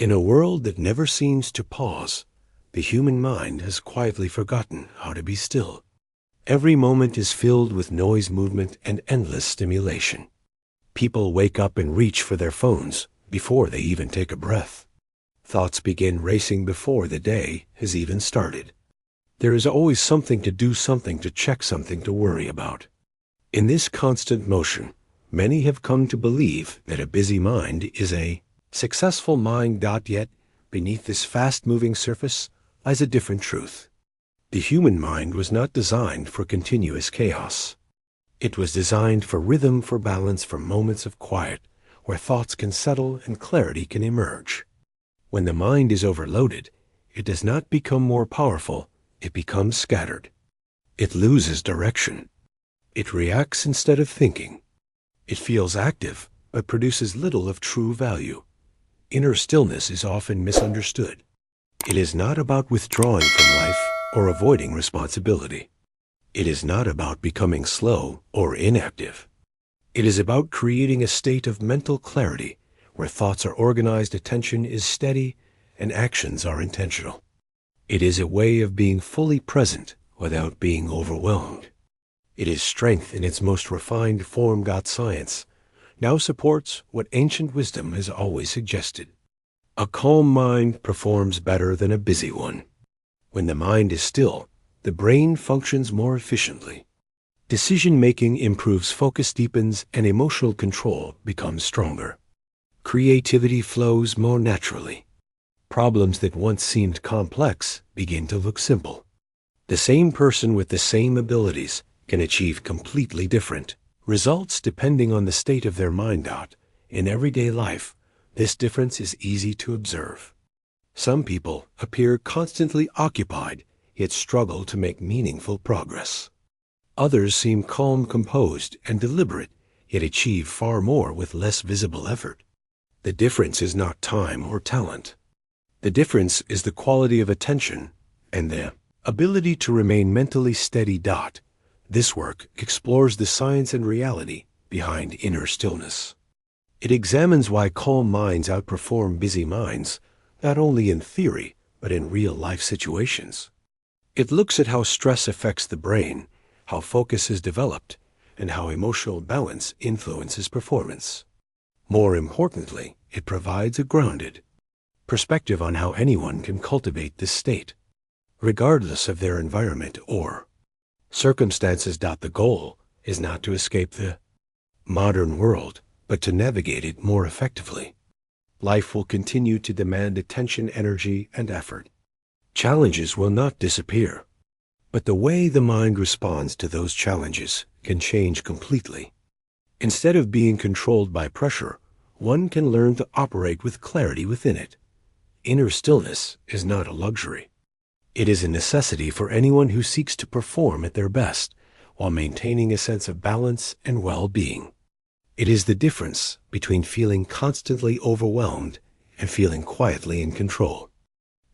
In a world that never seems to pause, the human mind has quietly forgotten how to be still. Every moment is filled with noise, movement, and endless stimulation. People wake up and reach for their phones before they even take a breath. Thoughts begin racing before the day has even started. There is always something to do, something to check, something to worry about. In this constant motion, many have come to believe that a busy mind is a successful mind. Yet, beneath this fast-moving surface lies a different truth. The human mind was not designed for continuous chaos. It was designed for rhythm, for balance, for moments of quiet, where thoughts can settle and clarity can emerge. When the mind is overloaded, it does not become more powerful, it becomes scattered. It loses direction. It reacts instead of thinking. It feels active, but produces little of true value. Inner stillness is often misunderstood. It is not about withdrawing from life or avoiding responsibility. It is not about becoming slow or inactive. It is about creating a state of mental clarity where thoughts are organized, attention is steady, and actions are intentional. It is a way of being fully present without being overwhelmed. It is strength in its most refined form. Science now supports what ancient wisdom has always suggested. A calm mind performs better than a busy one. When the mind is still, the brain functions more efficiently. Decision-making improves, focus deepens, and emotional control becomes stronger. Creativity flows more naturally. Problems that once seemed complex begin to look simple. The same person with the same abilities can achieve completely different results depending on the state of their mind. In everyday life, this difference is easy to observe. Some people appear constantly occupied, yet struggle to make meaningful progress. Others seem calm, composed, and deliberate, yet achieve far more with less visible effort. The difference is not time or talent. The difference is the quality of attention and the ability to remain mentally steady. This work explores the science and reality behind inner stillness. It examines why calm minds outperform busy minds, not only in theory, but in real-life situations. It looks at how stress affects the brain, how focus is developed, and how emotional balance influences performance. More importantly, it provides a grounded perspective on how anyone can cultivate this state, regardless of their environment or circumstances. The goal is not to escape the modern world, but to navigate it more effectively. Life will continue to demand attention, energy, and effort. Challenges will not disappear, but the way the mind responds to those challenges can change completely. Instead of being controlled by pressure, one can learn to operate with clarity within it. Inner stillness is not a luxury. It is a necessity for anyone who seeks to perform at their best while maintaining a sense of balance and well-being. It is the difference between feeling constantly overwhelmed and feeling quietly in control.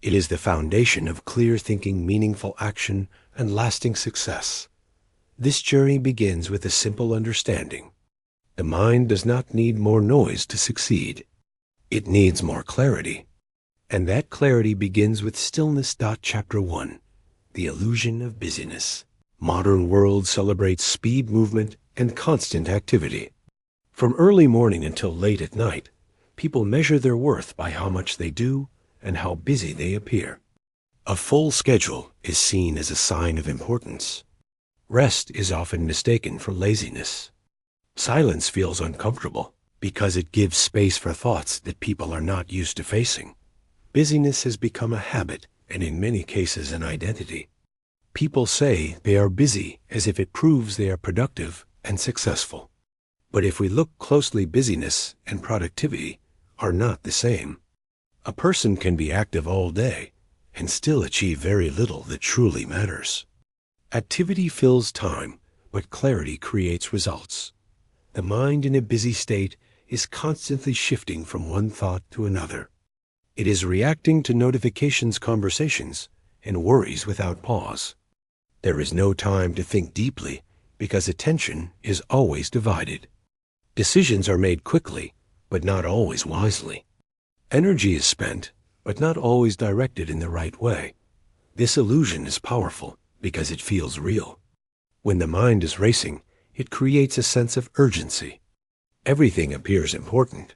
It is the foundation of clear thinking, meaningful action, and lasting success. This journey begins with a simple understanding. The mind does not need more noise to succeed. It needs more clarity. And that clarity begins with stillness. Chapter 1. The Illusion of Busyness. Modern world celebrates speed, movement, and constant activity. From early morning until late at night, people measure their worth by how much they do and how busy they appear. A full schedule is seen as a sign of importance. Rest is often mistaken for laziness. Silence feels uncomfortable because it gives space for thoughts that people are not used to facing. Busyness has become a habit and in many cases an identity. People say they are busy as if it proves they are productive and successful. But if we look closely, busyness and productivity are not the same. A person can be active all day and still achieve very little that truly matters. Activity fills time, but clarity creates results. The mind in a busy state is constantly shifting from one thought to another. It is reacting to notifications, conversations, and worries without pause. There is no time to think deeply because attention is always divided. Decisions are made quickly, but not always wisely. Energy is spent, but not always directed in the right way. This illusion is powerful because it feels real. When the mind is racing, it creates a sense of urgency. Everything appears important.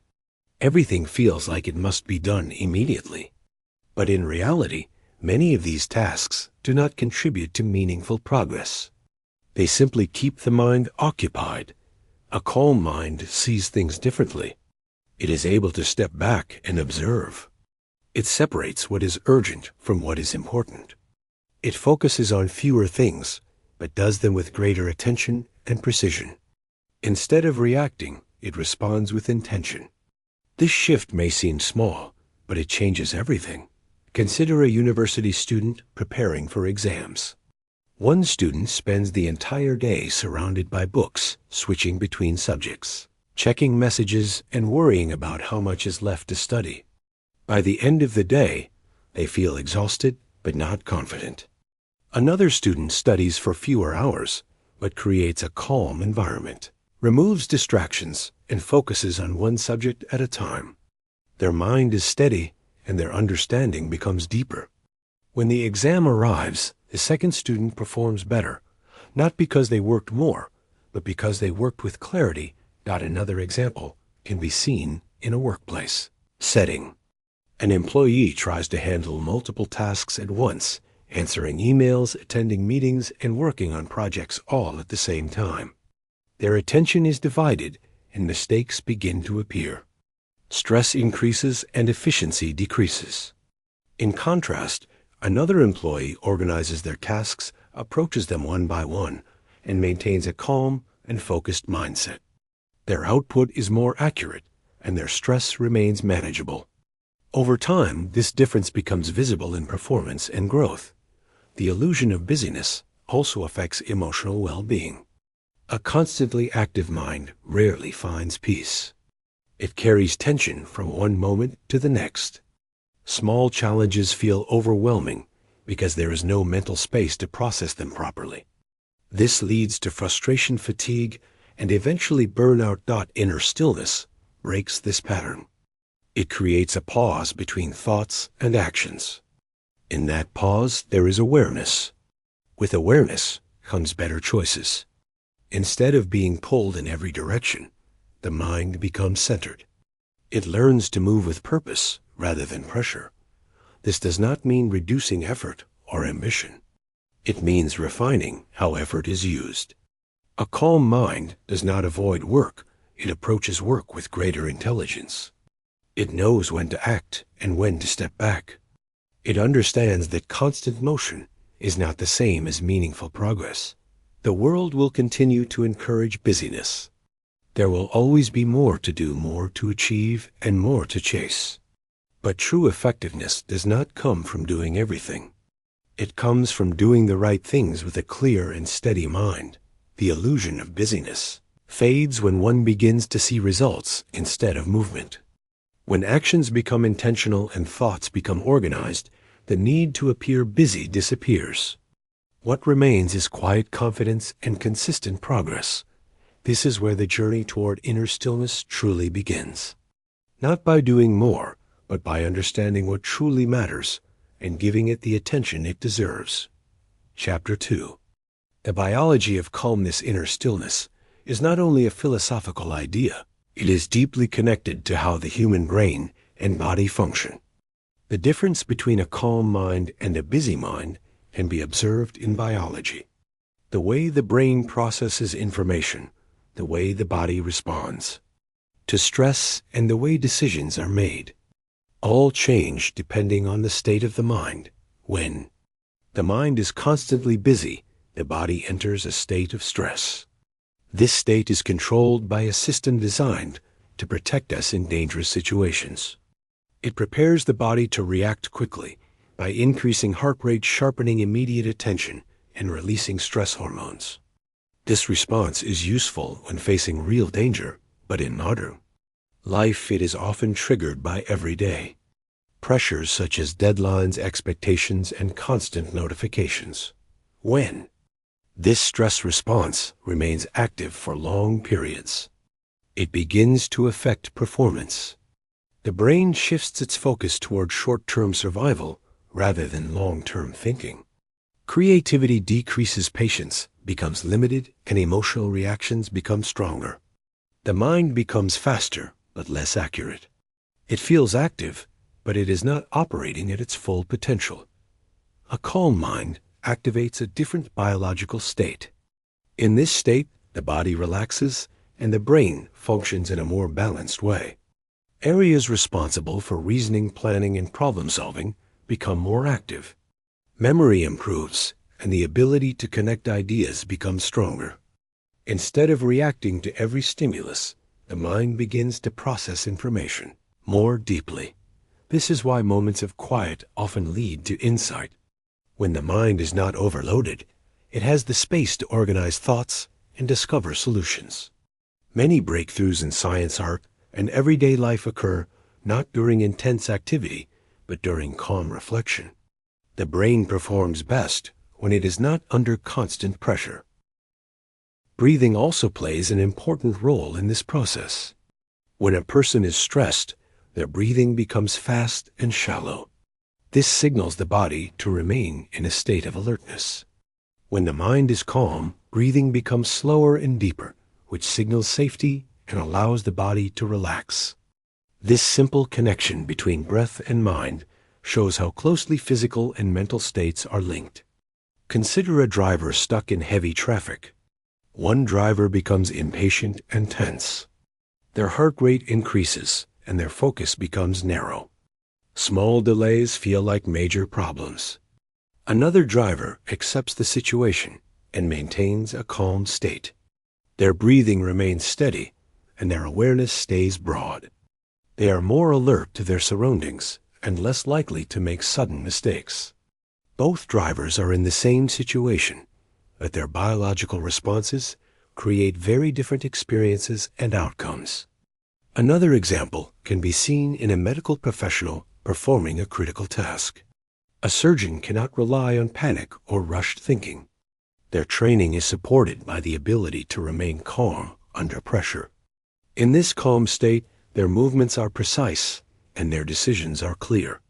Everything feels like it must be done immediately. But in reality, many of these tasks do not contribute to meaningful progress. They simply keep the mind occupied. A calm mind sees things differently. It is able to step back and observe. It separates what is urgent from what is important. It focuses on fewer things, but does them with greater attention and precision. Instead of reacting, it responds with intention. This shift may seem small, but it changes everything. Consider a university student preparing for exams. One student spends the entire day surrounded by books, switching between subjects, checking messages, and worrying about how much is left to study. By the end of the day, they feel exhausted but not confident. Another student studies for fewer hours, but creates a calm environment, removes distractions, and focuses on one subject at a time. Their mind is steady, and their understanding becomes deeper. When the exam arrives, the second student performs better, not because they worked more, but because they worked with clarity. Another example can be seen in a workplace setting. An employee tries to handle multiple tasks at once, answering emails, attending meetings, and working on projects all at the same time. Their attention is divided, and mistakes begin to appear. Stress increases and efficiency decreases. In contrast, another employee organizes their tasks, approaches them one by one, and maintains a calm and focused mindset. Their output is more accurate, and their stress remains manageable. Over time, this difference becomes visible in performance and growth. The illusion of busyness also affects emotional well-being. A constantly active mind rarely finds peace. It carries tension from one moment to the next. Small challenges feel overwhelming because there is no mental space to process them properly. This leads to frustration, fatigue, and eventually burnout. Inner stillness breaks this pattern. It creates a pause between thoughts and actions. In that pause, there is awareness. With awareness comes better choices. Instead of being pulled in every direction, the mind becomes centered. It learns to move with purpose rather than pressure. This does not mean reducing effort or ambition. It means refining how effort is used. A calm mind does not avoid work. It approaches work with greater intelligence. It knows when to act and when to step back. It understands that constant motion is not the same as meaningful progress. The world will continue to encourage busyness. There will always be more to do, more to achieve, and more to chase. But true effectiveness does not come from doing everything. It comes from doing the right things with a clear and steady mind. The illusion of busyness fades when one begins to see results instead of movement. When actions become intentional and thoughts become organized, the need to appear busy disappears. What remains is quiet confidence and consistent progress. This is where the journey toward inner stillness truly begins. Not by doing more, but by understanding what truly matters and giving it the attention it deserves. Chapter 2. The biology of calmness, inner stillness, is not only a philosophical idea, it is deeply connected to how the human brain and body function. The difference between a calm mind and a busy mind can be observed in biology. The way the brain processes information, the way the body responds to stress, and the way decisions are made, all change depending on the state of the mind. When the mind is constantly busy, the body enters a state of stress. This state is controlled by a system designed to protect us in dangerous situations. It prepares the body to react quickly by increasing heart rate, sharpening immediate attention, and releasing stress hormones. This response is useful when facing real danger, but in modern life it is often triggered by everyday pressures such as deadlines, expectations, and constant notifications. When this stress response remains active for long periods, it begins to affect performance. The brain shifts its focus toward short-term survival rather than long-term thinking. Creativity decreases, patience becomes limited, and emotional reactions become stronger. The mind becomes faster but less accurate. It feels active, but it is not operating at its full potential. A calm mind activates a different biological state. In this state, the body relaxes and the brain functions in a more balanced way. Areas responsible for reasoning, planning, and problem-solving become more active. Memory improves, and the ability to connect ideas becomes stronger. Instead of reacting to every stimulus, the mind begins to process information more deeply. This is why moments of quiet often lead to insight. When the mind is not overloaded, it has the space to organize thoughts and discover solutions. Many breakthroughs in science, art, and everyday life occur not during intense activity, but during calm reflection. The brain performs best when it is not under constant pressure. Breathing also plays an important role in this process. When a person is stressed, their breathing becomes fast and shallow. This signals the body to remain in a state of alertness. When the mind is calm, breathing becomes slower and deeper, which signals safety and allows the body to relax. This simple connection between breath and mind shows how closely physical and mental states are linked. Consider a driver stuck in heavy traffic. One driver becomes impatient and tense. Their heart rate increases and their focus becomes narrow. Small delays feel like major problems. Another driver accepts the situation and maintains a calm state. Their breathing remains steady and their awareness stays broad. They are more alert to their surroundings and less likely to make sudden mistakes. Both drivers are in the same situation, but their biological responses create very different experiences and outcomes. Another example can be seen in a medical professional performing a critical task. A surgeon cannot rely on panic or rushed thinking. Their training is supported by the ability to remain calm under pressure. In this calm state, their movements are precise and their decisions are clear.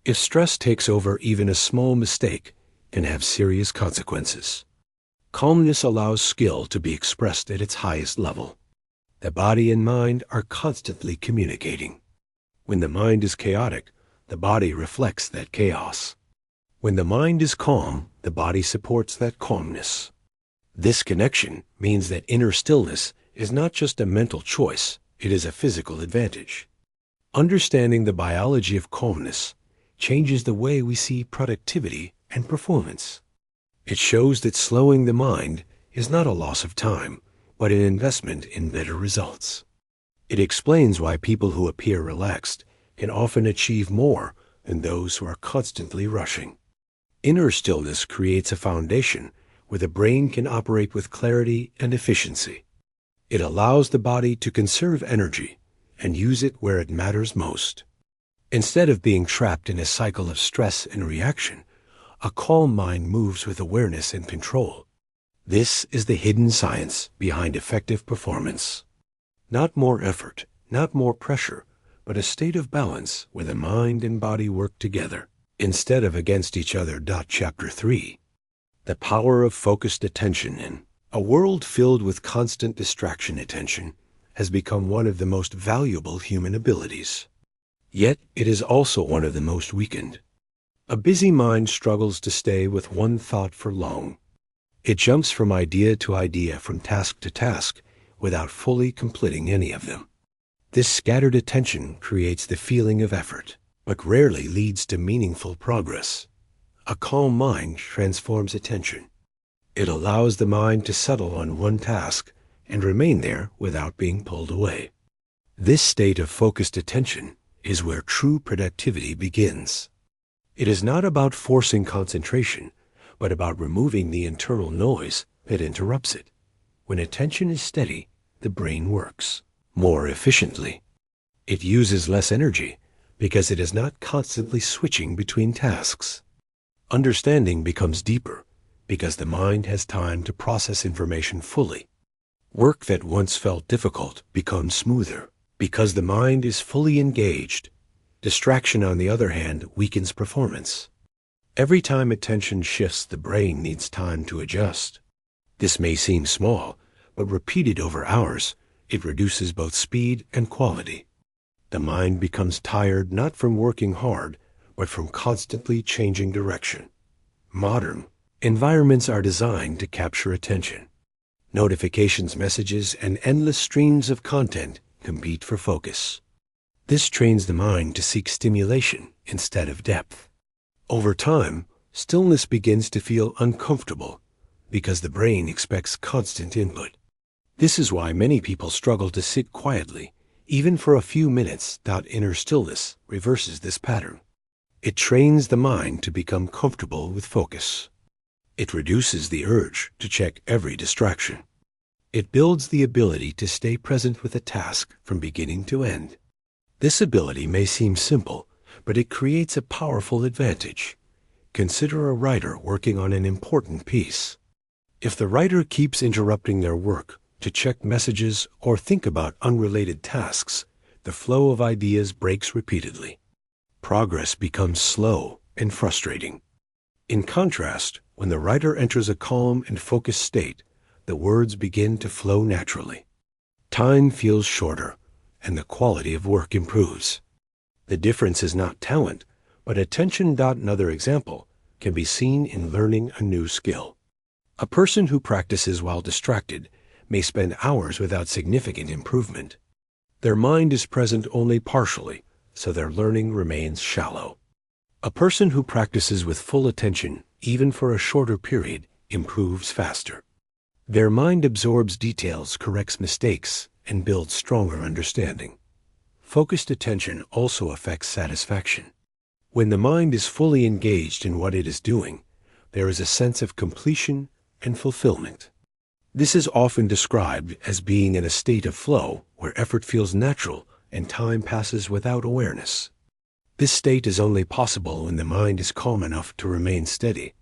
If stress takes over, even a small mistake can have serious consequences. Calmness allows skill to be expressed at its highest level. The body and mind are constantly communicating. When the mind is chaotic, the body reflects that chaos. When the mind is calm, the body supports that calmness. This connection means that inner stillness is not just a mental choice, it is a physical advantage. Understanding the biology of calmness changes the way we see productivity and performance. It shows that slowing the mind is not a loss of time, but an investment in better results. It explains why people who appear relaxed can often achieve more than those who are constantly rushing. Inner stillness creates a foundation where the brain can operate with clarity and efficiency. It allows the body to conserve energy and use it where it matters most. Instead of being trapped in a cycle of stress and reaction, a calm mind moves with awareness and control. This is the hidden science behind effective performance. Not more effort, not more pressure, but a state of balance where the mind and body work together instead of against each other. Chapter 3. The power of focused attention. In a world filled with constant distraction, attention has become one of the most valuable human abilities. Yet it is also one of the most weakened. A busy mind struggles to stay with one thought for long. It jumps from idea to idea, from task to task, without fully completing any of them. This scattered attention creates the feeling of effort, but rarely leads to meaningful progress. A calm mind transforms attention. It allows the mind to settle on one task and remain there without being pulled away. This state of focused attention is where true productivity begins. It is not about forcing concentration, but about removing the internal noise that interrupts it. When attention is steady, the brain works more efficiently. It uses less energy because it is not constantly switching between tasks. Understanding becomes deeper because the mind has time to process information fully. Work that once felt difficult becomes smoother Because the mind is fully engaged, distraction, on the other hand, weakens performance. Every time attention shifts, the brain needs time to adjust. This may seem small, but repeated over hours, it reduces both speed and quality. The mind becomes tired not from working hard, but from constantly changing direction. Modern environments are designed to capture attention. Notifications, messages, and endless streams of content compete for focus. This trains the mind to seek stimulation instead of depth. Over time, stillness begins to feel uncomfortable because the brain expects constant input. This is why many people struggle to sit quietly, even for a few minutes. Inner stillness reverses this pattern. It trains the mind to become comfortable with focus. It reduces the urge to check every distraction. It builds the ability to stay present with a task from beginning to end. This ability may seem simple, but it creates a powerful advantage. Consider a writer working on an important piece. If the writer keeps interrupting their work to check messages or think about unrelated tasks, the flow of ideas breaks repeatedly. Progress becomes slow and frustrating. In contrast, when the writer enters a calm and focused state, the words begin to flow naturally. Time feels shorter, and the quality of work improves. The difference is not talent, but attention. Another example can be seen in learning a new skill. A person who practices while distracted may spend hours without significant improvement. Their mind is present only partially, so their learning remains shallow. A person who practices with full attention, even for a shorter period, improves faster. Their mind absorbs details, corrects mistakes, and builds stronger understanding. Focused attention also affects satisfaction. When the mind is fully engaged in what it is doing, there is a sense of completion and fulfillment. This is often described as being in a state of flow where effort feels natural and time passes without awareness. This state is only possible when the mind is calm enough to remain steady.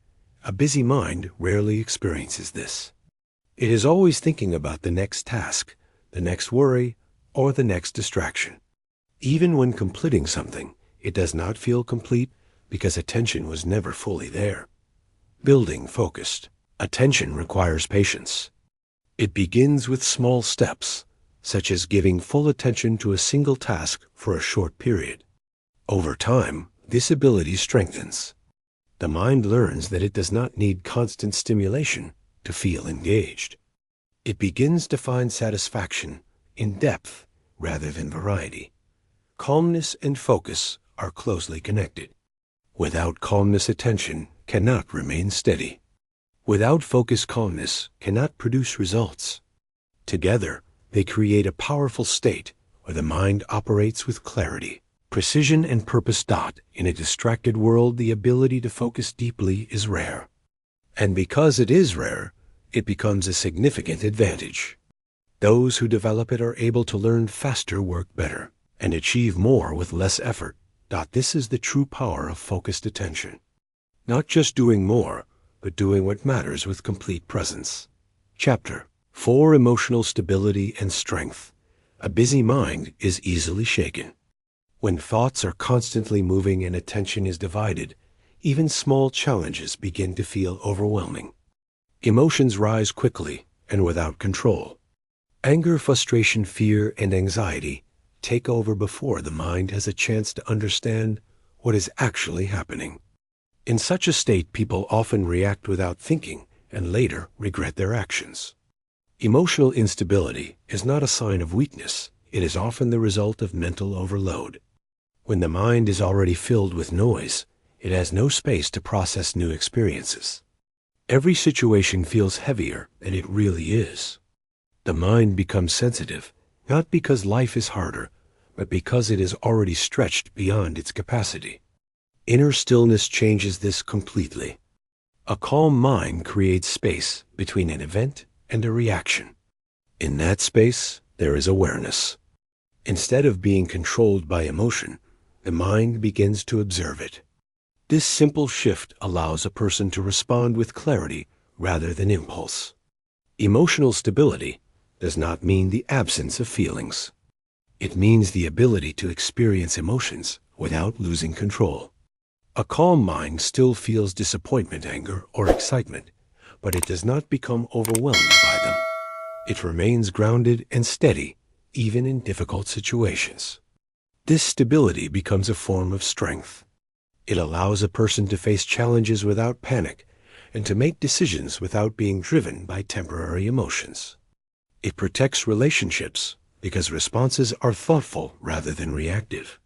A busy mind rarely experiences this. It is always thinking about the next task, the next worry, or the next distraction. Even when completing something, it does not feel complete because attention was never fully there. Building focused attention requires patience. It begins with small steps, such as giving full attention to a single task for a short period. Over time, this ability strengthens. The mind learns that it does not need constant stimulation to feel engaged. It begins to find satisfaction in depth rather than variety. Calmness and focus are closely connected. Without calmness, attention cannot remain steady. Without focus, calmness cannot produce results. Together, they create a powerful state where the mind operates with clarity, precision, and purpose. In a distracted world, the ability to focus deeply is rare. And because it is rare, it becomes a significant advantage. Those who develop it are able to learn faster, work better, and achieve more with less effort. This is the true power of focused attention. Not just doing more, but doing what matters with complete presence. Chapter 4: Emotional Stability and Strength. A busy mind is easily shaken. When thoughts are constantly moving and attention is divided, even small challenges begin to feel overwhelming. Emotions rise quickly and without control. Anger, frustration, fear, and anxiety take over before the mind has a chance to understand what is actually happening. In such a state, people often react without thinking and later regret their actions. Emotional instability is not a sign of weakness. It is often the result of mental overload. When the mind is already filled with noise, it has no space to process new experiences. Every situation feels heavier than it really is. The mind becomes sensitive, not because life is harder, but because it is already stretched beyond its capacity. Inner stillness changes this completely. A calm mind creates space between an event and a reaction. In that space, there is awareness. Instead of being controlled by emotion, the mind begins to observe it. This simple shift allows a person to respond with clarity rather than impulse. Emotional stability does not mean the absence of feelings. It means the ability to experience emotions without losing control. A calm mind still feels disappointment, anger, or excitement, but it does not become overwhelmed by them. It remains grounded and steady, even in difficult situations. This stability becomes a form of strength. It allows a person to face challenges without panic and to make decisions without being driven by temporary emotions. It protects relationships because responses are thoughtful rather than reactive.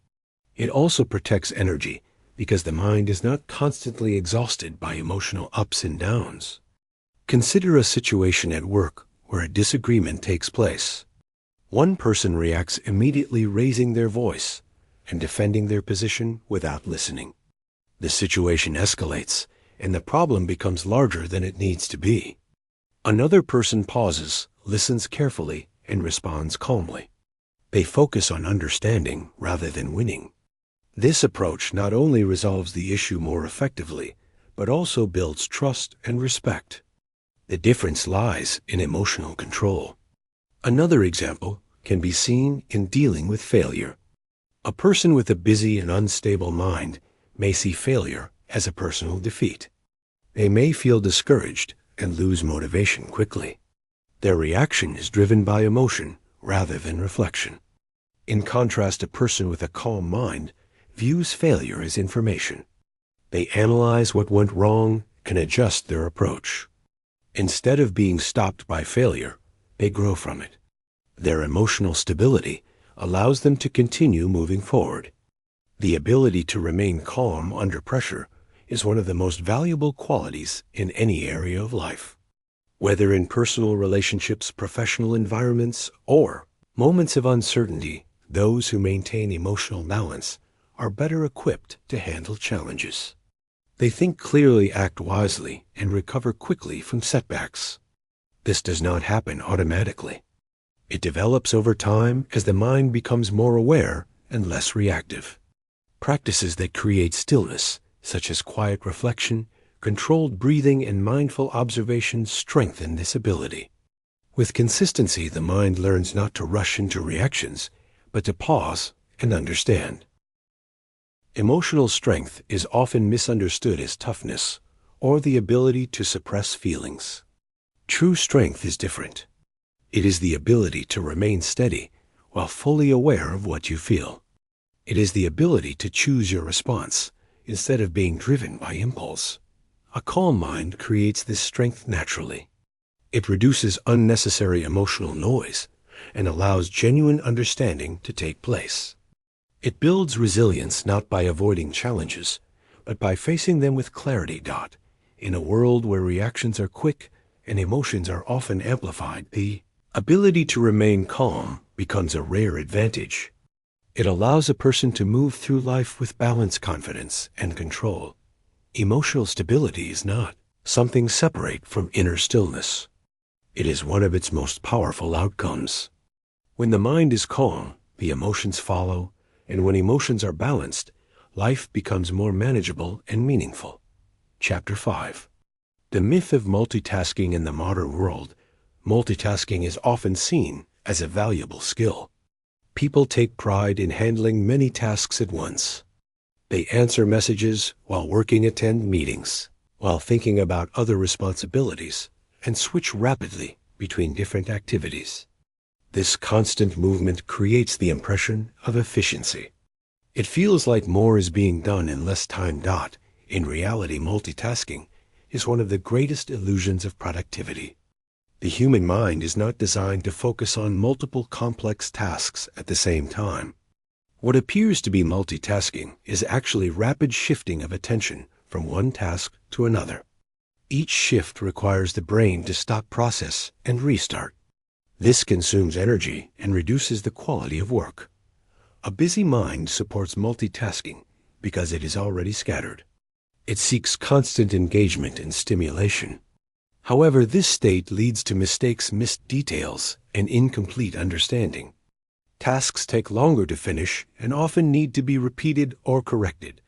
It also protects energy because the mind is not constantly exhausted by emotional ups and downs. Consider a situation at work where a disagreement takes place. One person reacts immediately, raising their voice and defending their position without listening. The situation escalates, and the problem becomes larger than it needs to be. Another person pauses, listens carefully, and responds calmly. They focus on understanding rather than winning. This approach not only resolves the issue more effectively, but also builds trust and respect. The difference lies in emotional control. Another example can be seen in dealing with failure. A person with a busy and unstable mind may see failure as a personal defeat. They may feel discouraged and lose motivation quickly. Their reaction is driven by emotion rather than reflection. In contrast, a person with a calm mind views failure as information. They analyze what went wrong and adjust their approach. Instead of being stopped by failure, they grow from it. Their emotional stability allows them to continue moving forward. The ability to remain calm under pressure is one of the most valuable qualities in any area of life. Whether in personal relationships, professional environments, or moments of uncertainty, those who maintain emotional balance are better equipped to handle challenges. They think clearly, act wisely, and recover quickly from setbacks. This does not happen automatically. It develops over time as the mind becomes more aware and less reactive. Practices that create stillness, such as quiet reflection, controlled breathing, and mindful observation, strengthen this ability. With consistency, the mind learns not to rush into reactions, but to pause and understand. Emotional strength is often misunderstood as toughness or the ability to suppress feelings. True strength is different. It is the ability to remain steady while fully aware of what you feel. It is the ability to choose your response instead of being driven by impulse. A calm mind creates this strength naturally. It reduces unnecessary emotional noise and allows genuine understanding to take place. It builds resilience not by avoiding challenges, but by facing them with clarity. In a world where reactions are quick and emotions are often amplified, the ability to remain calm becomes a rare advantage. It allows a person to move through life with balance, confidence, and control. Emotional stability is not something separate from inner stillness. It is one of its most powerful outcomes. When the mind is calm, the emotions follow, and when emotions are balanced, life becomes more manageable and meaningful. Chapter 5. The myth of multitasking in the modern world. Multitasking is often seen as a valuable skill. People take pride in handling many tasks at once. They answer messages while working, attend meetings, while thinking about other responsibilities, and switch rapidly between different activities. This constant movement creates the impression of efficiency. It feels like more is being done in less time. In reality, multitasking is one of the greatest illusions of productivity. The human mind is not designed to focus on multiple complex tasks at the same time. What appears to be multitasking is actually rapid shifting of attention from one task to another. Each shift requires the brain to stop process and restart. This consumes energy and reduces the quality of work. A busy mind supports multitasking because it is already scattered. It seeks constant engagement and stimulation. However, this state leads to mistakes, missed details, and incomplete understanding. Tasks take longer to finish and often need to be repeated or corrected.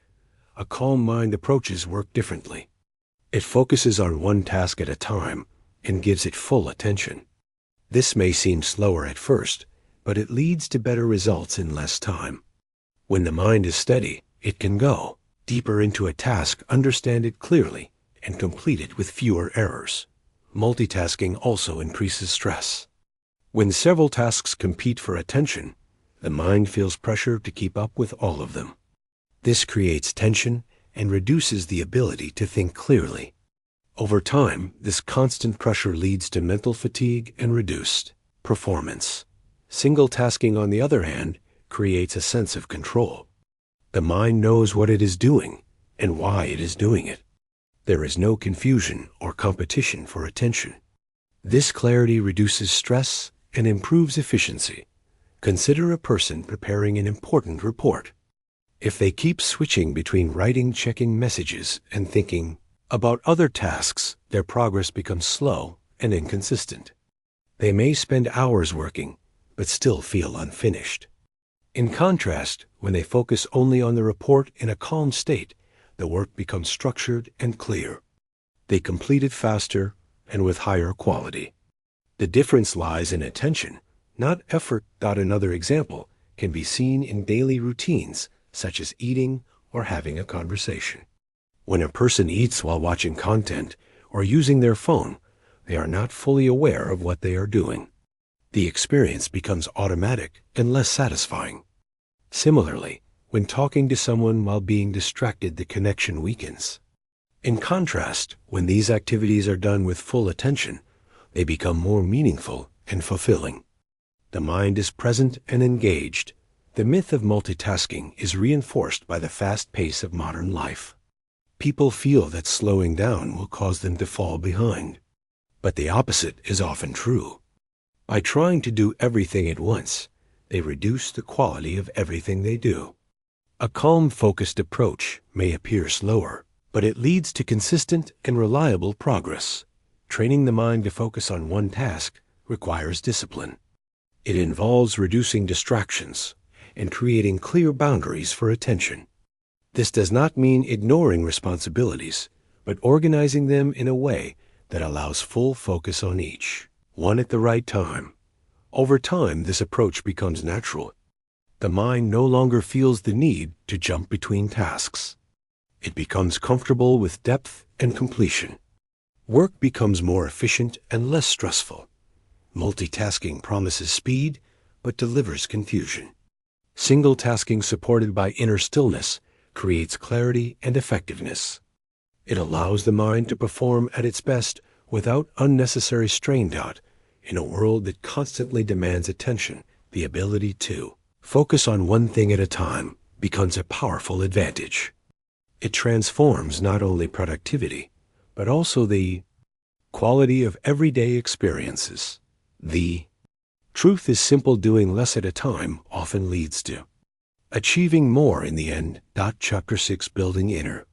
A calm mind approaches work differently. It focuses on one task at a time and gives it full attention. This may seem slower at first, but it leads to better results in less time. When the mind is steady, it can go deeper into a task, understand it clearly, and complete it with fewer errors. Multitasking also increases stress. When several tasks compete for attention, the mind feels pressure to keep up with all of them. This creates tension and reduces the ability to think clearly. Over time, this constant pressure leads to mental fatigue and reduced performance. Single tasking, on the other hand, creates a sense of control. The mind knows what it is doing and why it is doing it. There is no confusion or competition for attention. This clarity reduces stress and improves efficiency. Consider a person preparing an important report. If they keep switching between writing, checking messages, and thinking about other tasks, their progress becomes slow and inconsistent. They may spend hours working, but still feel unfinished. In contrast, when they focus only on the report in a calm state, the work becomes structured and clear. They complete it faster and with higher quality. The difference lies in attention, not effort. Another example can be seen in daily routines, such as eating or having a conversation. When a person eats while watching content or using their phone, they are not fully aware of what they are doing. The experience becomes automatic and less satisfying. Similarly, when talking to someone while being distracted, the connection weakens. In contrast, when these activities are done with full attention, they become more meaningful and fulfilling. The mind is present and engaged. The myth of multitasking is reinforced by the fast pace of modern life. People feel that slowing down will cause them to fall behind. But the opposite is often true. By trying to do everything at once, they reduce the quality of everything they do. A calm, focused approach may appear slower, but it leads to consistent and reliable progress. Training the mind to focus on one task requires discipline. It involves reducing distractions and creating clear boundaries for attention. This does not mean ignoring responsibilities, but organizing them in a way that allows full focus on each one at the right time. Over time, this approach becomes natural. The mind no longer feels the need to jump between tasks. It becomes comfortable with depth and completion. Work becomes more efficient and less stressful. Multitasking promises speed, but delivers confusion. Single tasking supported by inner stillness creates clarity and effectiveness. It allows the mind to perform at its best without unnecessary strain. In a world that constantly demands attention, the ability to focus on one thing at a time becomes a powerful advantage. It transforms not only productivity, but also the quality of everyday experiences. The truth is simple: doing less at a time often leads to achieving more in the end. Chapter 6: Building Inner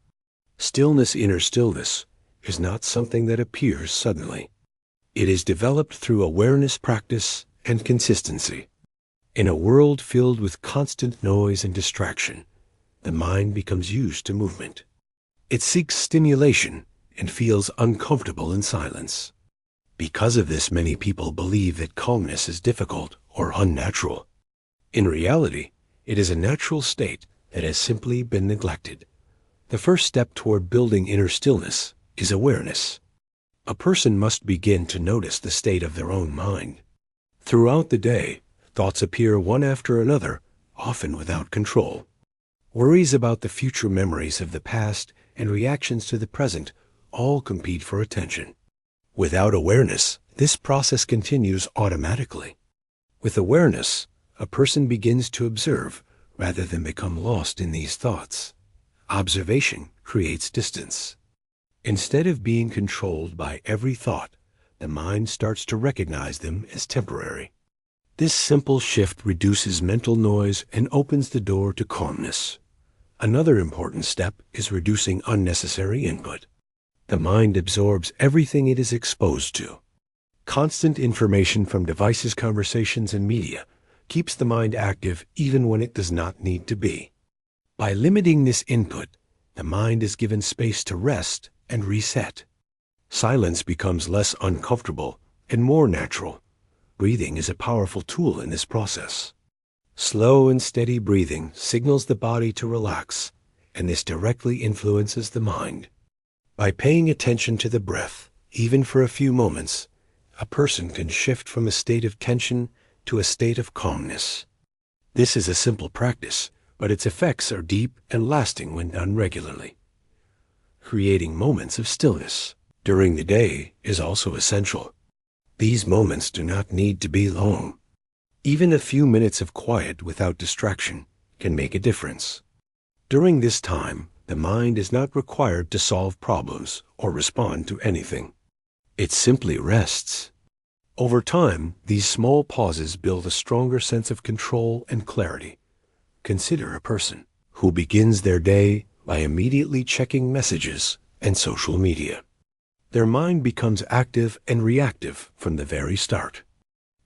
Stillness. Inner stillness is not something that appears suddenly. It is developed through awareness, practice, and consistency. In a world filled with constant noise and distraction, the mind becomes used to movement. It seeks stimulation and feels uncomfortable in silence. Because of this, many people believe that calmness is difficult or unnatural. In reality, it is a natural state that has simply been neglected. The first step toward building inner stillness is awareness. A person must begin to notice the state of their own mind. Throughout the day, thoughts appear one after another, often without control. Worries about the future, memories of the past, and reactions to the present all compete for attention. Without awareness, this process continues automatically. With awareness, a person begins to observe rather than become lost in these thoughts. Observation creates distance. Instead of being controlled by every thought, the mind starts to recognize them as temporary. This simple shift reduces mental noise and opens the door to calmness. Another important step is reducing unnecessary input. The mind absorbs everything it is exposed to. Constant information from devices, conversations, and media keeps the mind active even when it does not need to be. By limiting this input, the mind is given space to rest and reset. Silence becomes less uncomfortable and more natural. breathing is a powerful tool in this process. Slow and steady breathing signals the body to relax, and this directly influences the mind. By paying attention to the breath, even for a few moments, a person can shift from a state of tension to a state of calmness. This is a simple practice, but its effects are deep and lasting when done regularly. Creating moments of stillness during the day is also essential. These moments do not need to be long. Even a few minutes of quiet without distraction can make a difference. During this time, the mind is not required to solve problems or respond to anything. It simply rests. Over time, these small pauses build a stronger sense of control and clarity. Consider a person who begins their day by immediately checking messages and social media. Their mind becomes active and reactive from the very start.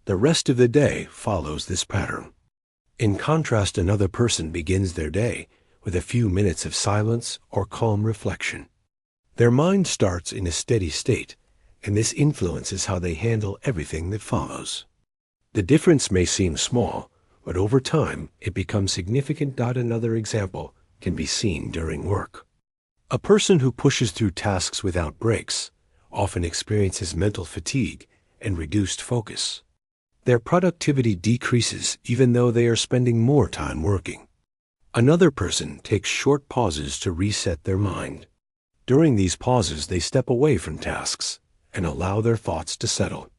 The rest of the day follows this pattern. In contrast, another person begins their day with a few minutes of silence or calm reflection. Their mind starts in a steady state, and this influences how they handle everything that follows. The difference may seem small, but over time it becomes significant. Another example can be seen during work. A person who pushes through tasks without breaks often experiences mental fatigue and reduced focus. Their productivity decreases even though they are spending more time working. Another person takes short pauses to reset their mind. During these pauses, they step away from tasks and allow their thoughts to settle.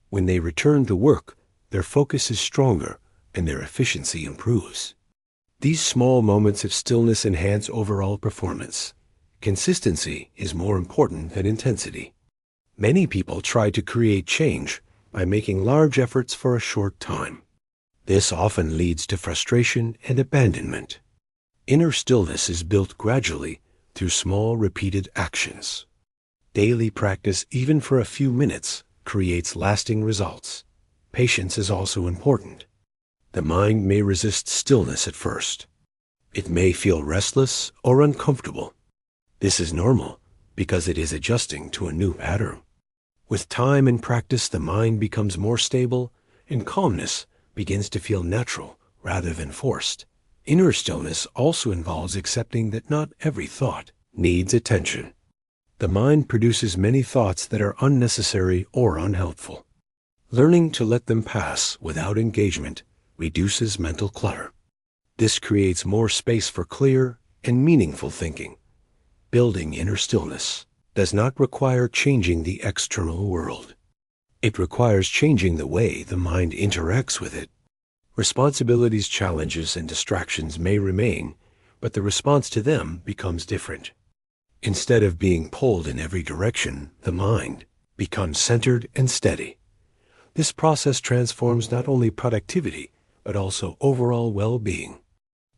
When they return to work, their focus is stronger and their efficiency improves. These small moments of stillness enhance overall performance. Consistency is more important than intensity. Many people try to create change by making large efforts for a short time. This often leads to frustration and abandonment. Inner stillness is built gradually through small repeated actions. Daily practice, even for a few minutes, creates lasting results. Patience is also important. The mind may resist stillness at first. It may feel restless or uncomfortable. This is normal because it is adjusting to a new pattern. With time and practice, the mind becomes more stable, and calmness begins to feel natural rather than forced. Inner stillness also involves accepting that not every thought needs attention. The mind produces many thoughts that are unnecessary or unhelpful. Learning to let them pass without engagement reduces mental clutter. This creates more space for clear and meaningful thinking. Building inner stillness does not require changing the external world. It requires changing the way the mind interacts with it. Responsibilities, challenges, and distractions may remain, but the response to them becomes different. Instead of being pulled in every direction, the mind becomes centered and steady. This process transforms not only productivity, but also overall well-being.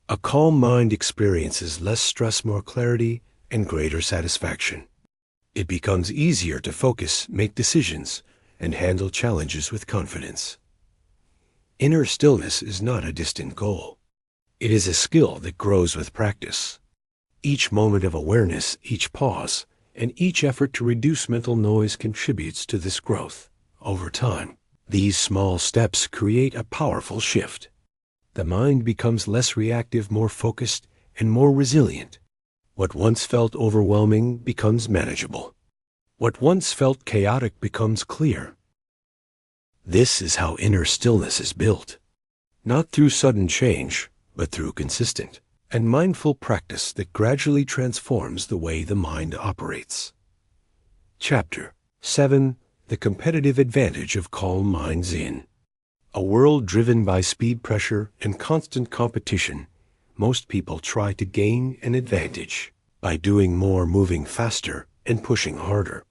A calm mind experiences less stress, more clarity, and greater satisfaction. It becomes easier to focus, make decisions, and handle challenges with confidence. Inner stillness is not a distant goal. It is a skill that grows with practice. Each moment of awareness, each pause, and each effort to reduce mental noise contributes to this growth. Over time, these small steps create a powerful shift. The mind becomes less reactive, more focused, and more resilient. What once felt overwhelming becomes manageable. What once felt chaotic becomes clear. This is how inner stillness is built. Not through sudden change, but through consistent and mindful practice that gradually transforms the way the mind operates. Chapter 7. The Competitive Advantage of Calm Minds. In a world driven by speed, pressure, and constant competition, most people try to gain an advantage by doing more, moving faster, and pushing harder.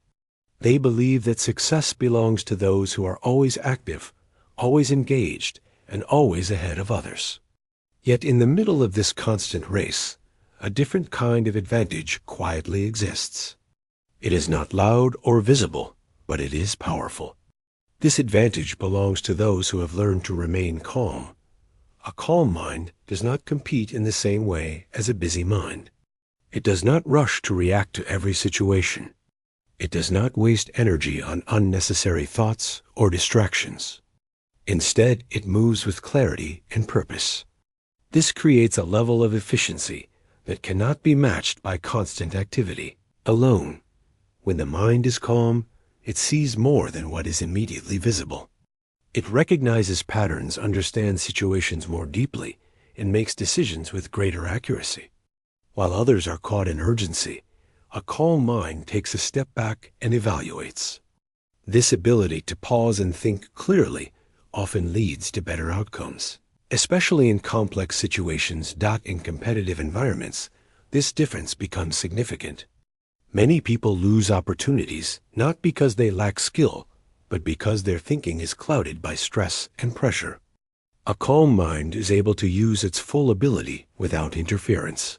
They believe that success belongs to those who are always active, always engaged, and always ahead of others. Yet in the middle of this constant race, a different kind of advantage quietly exists. It is not loud or visible, but it is powerful. This advantage belongs to those who have learned to remain calm. A calm mind does not compete in the same way as a busy mind. It does not rush to react to every situation. It does not waste energy on unnecessary thoughts or distractions. Instead, it moves with clarity and purpose. This creates a level of efficiency that cannot be matched by constant activity alone. When the mind is calm, it sees more than what is immediately visible. It recognizes patterns, understands situations more deeply, and makes decisions with greater accuracy. While others are caught in urgency, a calm mind takes a step back and evaluates. This ability to pause and think clearly often leads to better outcomes. Especially in complex situations. In competitive environments, this difference becomes significant. Many people lose opportunities not because they lack skill, but because their thinking is clouded by stress and pressure. A calm mind is able to use its full ability without interference.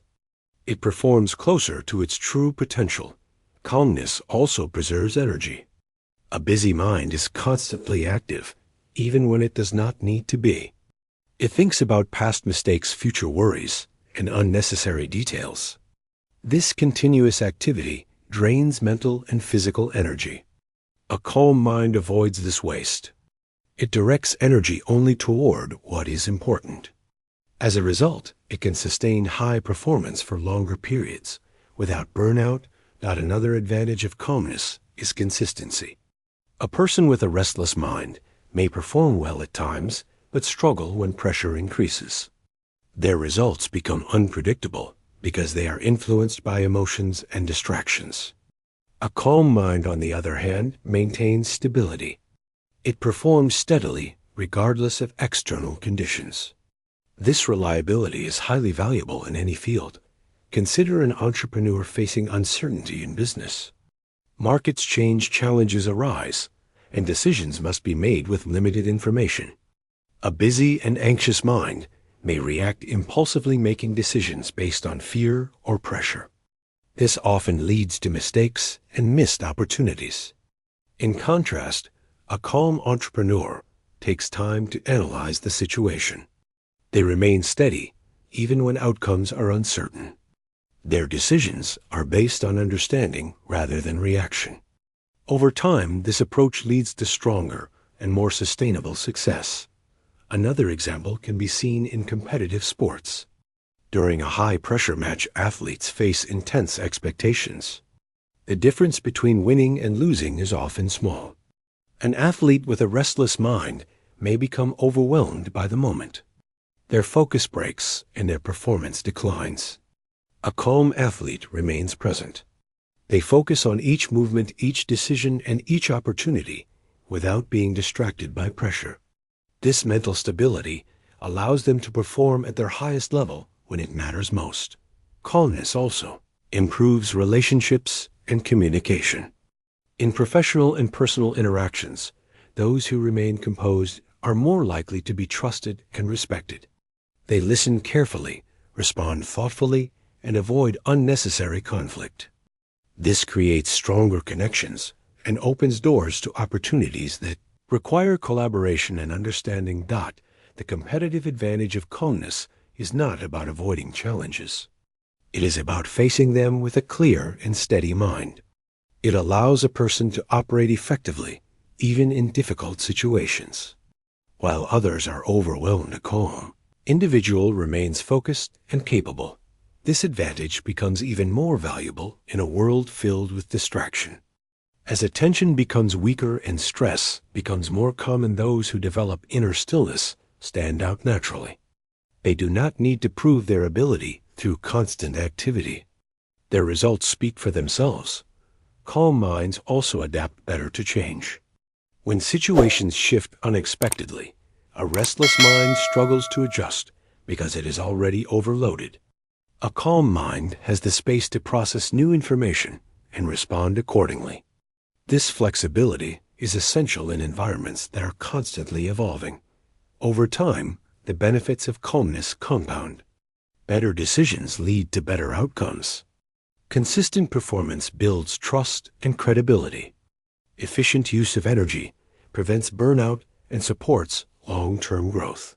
It performs closer to its true potential. Calmness also preserves energy. A busy mind is constantly active, even when it does not need to be. It thinks about past mistakes, future worries, and unnecessary details. This continuous activity drains mental and physical energy. A calm mind avoids this waste. It directs energy only toward what is important. As a result, it can sustain high performance for longer periods without burnout. Another advantage of calmness is consistency. A person with a restless mind may perform well at times, but struggle when pressure increases. Their results become unpredictable because they are influenced by emotions and distractions. A calm mind, on the other hand, maintains stability. It performs steadily regardless of external conditions. This reliability is highly valuable in any field. Consider an entrepreneur facing uncertainty in business. Markets change, challenges arise, and decisions must be made with limited information. A busy and anxious mind may react impulsively, making decisions based on fear or pressure. This often leads to mistakes and missed opportunities. In contrast, a calm entrepreneur takes time to analyze the situation. They remain steady even when outcomes are uncertain. Their decisions are based on understanding rather than reaction. Over time, this approach leads to stronger and more sustainable success. Another example can be seen in competitive sports. During a high-pressure match, athletes face intense expectations. The difference between winning and losing is often small. An athlete with a restless mind may become overwhelmed by the moment. Their focus breaks and their performance declines. A calm athlete remains present. They focus on each movement, each decision, and each opportunity without being distracted by pressure. This mental stability allows them to perform at their highest level when it matters most. Calmness also improves relationships and communication. In professional and personal interactions, those who remain composed are more likely to be trusted and respected. They listen carefully, respond thoughtfully, and avoid unnecessary conflict. This creates stronger connections and opens doors to opportunities that require collaboration and understanding. The competitive advantage of calmness is not about avoiding challenges. It is about facing them with a clear and steady mind. It allows a person to operate effectively, even in difficult situations. While others are overwhelmed, a calm individual remains focused and capable. This advantage becomes even more valuable in a world filled with distraction. As attention becomes weaker and stress becomes more common, those who develop inner stillness stand out naturally. They do not need to prove their ability through constant activity. Their results speak for themselves. Calm minds also adapt better to change. When situations shift unexpectedly, a restless mind struggles to adjust because it is already overloaded. A calm mind has the space to process new information and respond accordingly. This flexibility is essential in environments that are constantly evolving. Over time, the benefits of calmness compound. Better decisions lead to better outcomes. Consistent performance builds trust and credibility. Efficient use of energy prevents burnout and supports long-term growth.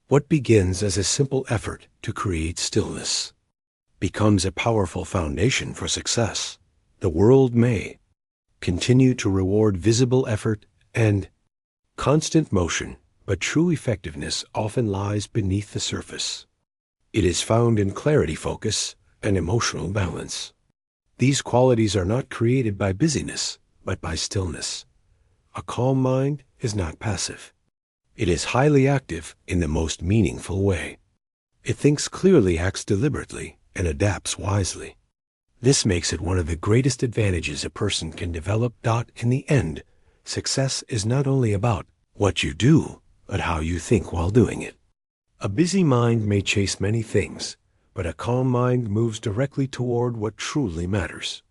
What begins as a simple effort to create stillness becomes a powerful foundation for success. The world may continue to reward visible effort and constant motion, but but true effectiveness often lies beneath the surface. It is found in clarity, focus, and emotional balance. These qualities are not created by busyness, but by stillness. A calm mind is not passive. It is highly active in the most meaningful way. It thinks clearly, acts deliberately, and adapts wisely. This makes it one of the greatest advantages a person can develop. In the end, success is not only about what you do, but how you think while doing it. A busy mind may chase many things, but a calm mind moves directly toward what truly matters.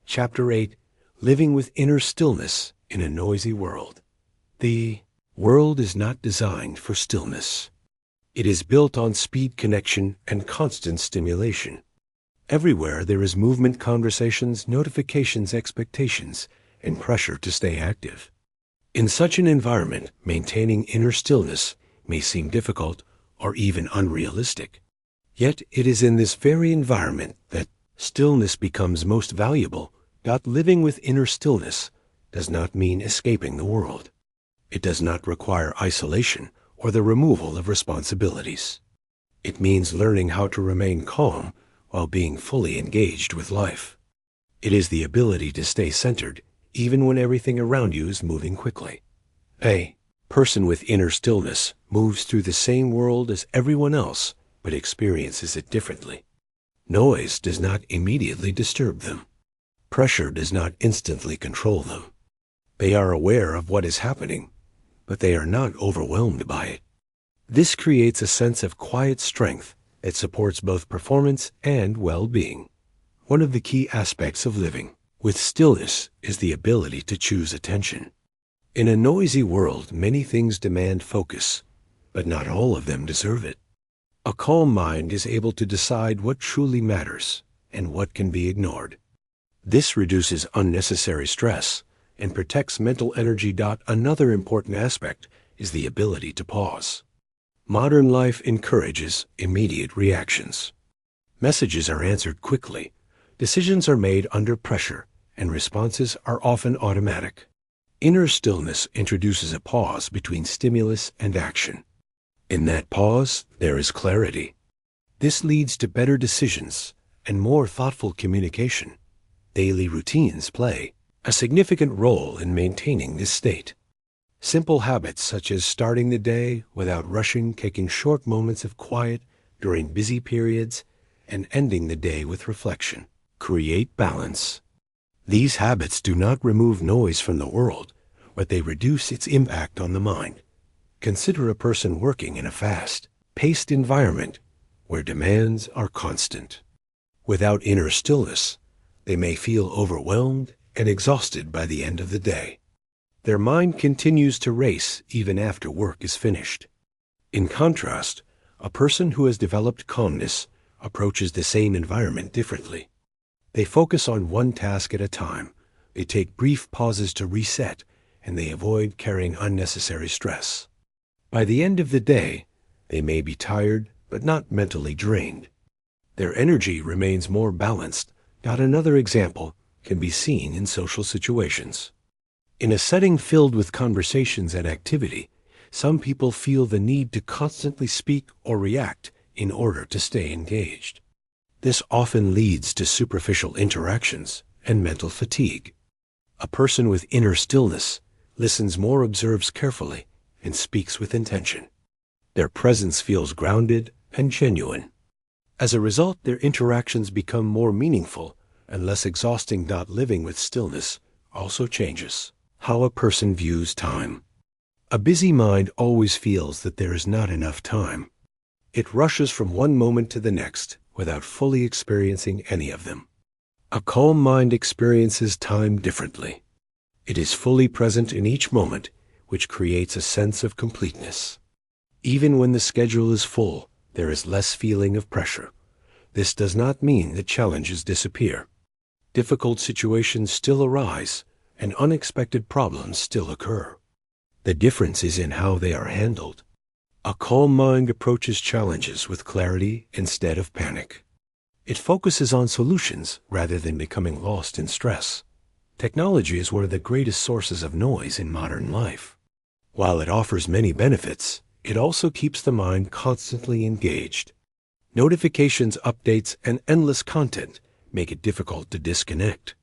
Chapter 8: Living with Inner Stillness in a Noisy World. The world is not designed for stillness. It is built on speed, connection, and constant stimulation. Everywhere there is movement, conversations, notifications, expectations, and pressure to stay active. In such an environment, maintaining inner stillness may seem difficult or even unrealistic. Yet it is in this very environment that stillness becomes most valuable. Living with inner stillness does not mean escaping the world. It does not require isolation or the removal of responsibilities. It means learning how to remain calm while being fully engaged with life. It is the ability to stay centered even when everything around you is moving quickly. A person with inner stillness moves through the same world as everyone else, but experiences it differently. Noise does not immediately disturb them. Pressure does not instantly control them. They are aware of what is happening, but they are not overwhelmed by it. This creates a sense of quiet strength that supports both performance and well-being. One of the key aspects of living with stillness is the ability to choose attention. In a noisy world, many things demand focus, but not all of them deserve it. A calm mind is able to decide what truly matters and what can be ignored. This reduces unnecessary stress and protects mental energy. Another important aspect is the ability to pause. Modern life encourages immediate reactions. Messages are answered quickly, decisions are made under pressure, and responses are often automatic. Inner stillness introduces a pause between stimulus and action. In that pause, there is clarity. This leads to better decisions and more thoughtful communication. Daily routines play a significant role in maintaining this state. Simple habits such as starting the day without rushing, taking short moments of quiet during busy periods, and ending the day with reflection create balance. These habits do not remove noise from the world, but they reduce its impact on the mind. Consider a person working in a fast-paced environment where demands are constant. Without inner stillness, they may feel overwhelmed and exhausted by the end of the day. Their mind continues to race even after work is finished. In contrast, a person who has developed calmness approaches the same environment differently. They focus on one task at a time, they take brief pauses to reset, and they avoid carrying unnecessary stress. By the end of the day, they may be tired but not mentally drained. Their energy remains more balanced. Another example can be seen in social situations. In a setting filled with conversations and activity, some people feel the need to constantly speak or react in order to stay engaged. This often leads to superficial interactions and mental fatigue. A person with inner stillness listens more, observes carefully, and speaks with intention. Their presence feels grounded and genuine. As a result, their interactions become more meaningful and less exhausting. Living with stillness also changes how a person views time. A busy mind always feels that there is not enough time. It rushes from one moment to the next without fully experiencing any of them. A calm mind experiences time differently. It is fully present in each moment, which creates a sense of completeness. Even when the schedule is full, there is less feeling of pressure. This does not mean that challenges disappear. Difficult situations still arise, and unexpected problems still occur. The difference is in how they are handled. A calm mind approaches challenges with clarity instead of panic. It focuses on solutions rather than becoming lost in stress. Technology is one of the greatest sources of noise in modern life. While it offers many benefits, it also keeps the mind constantly engaged. Notifications, updates, and endless content make it difficult to disconnect.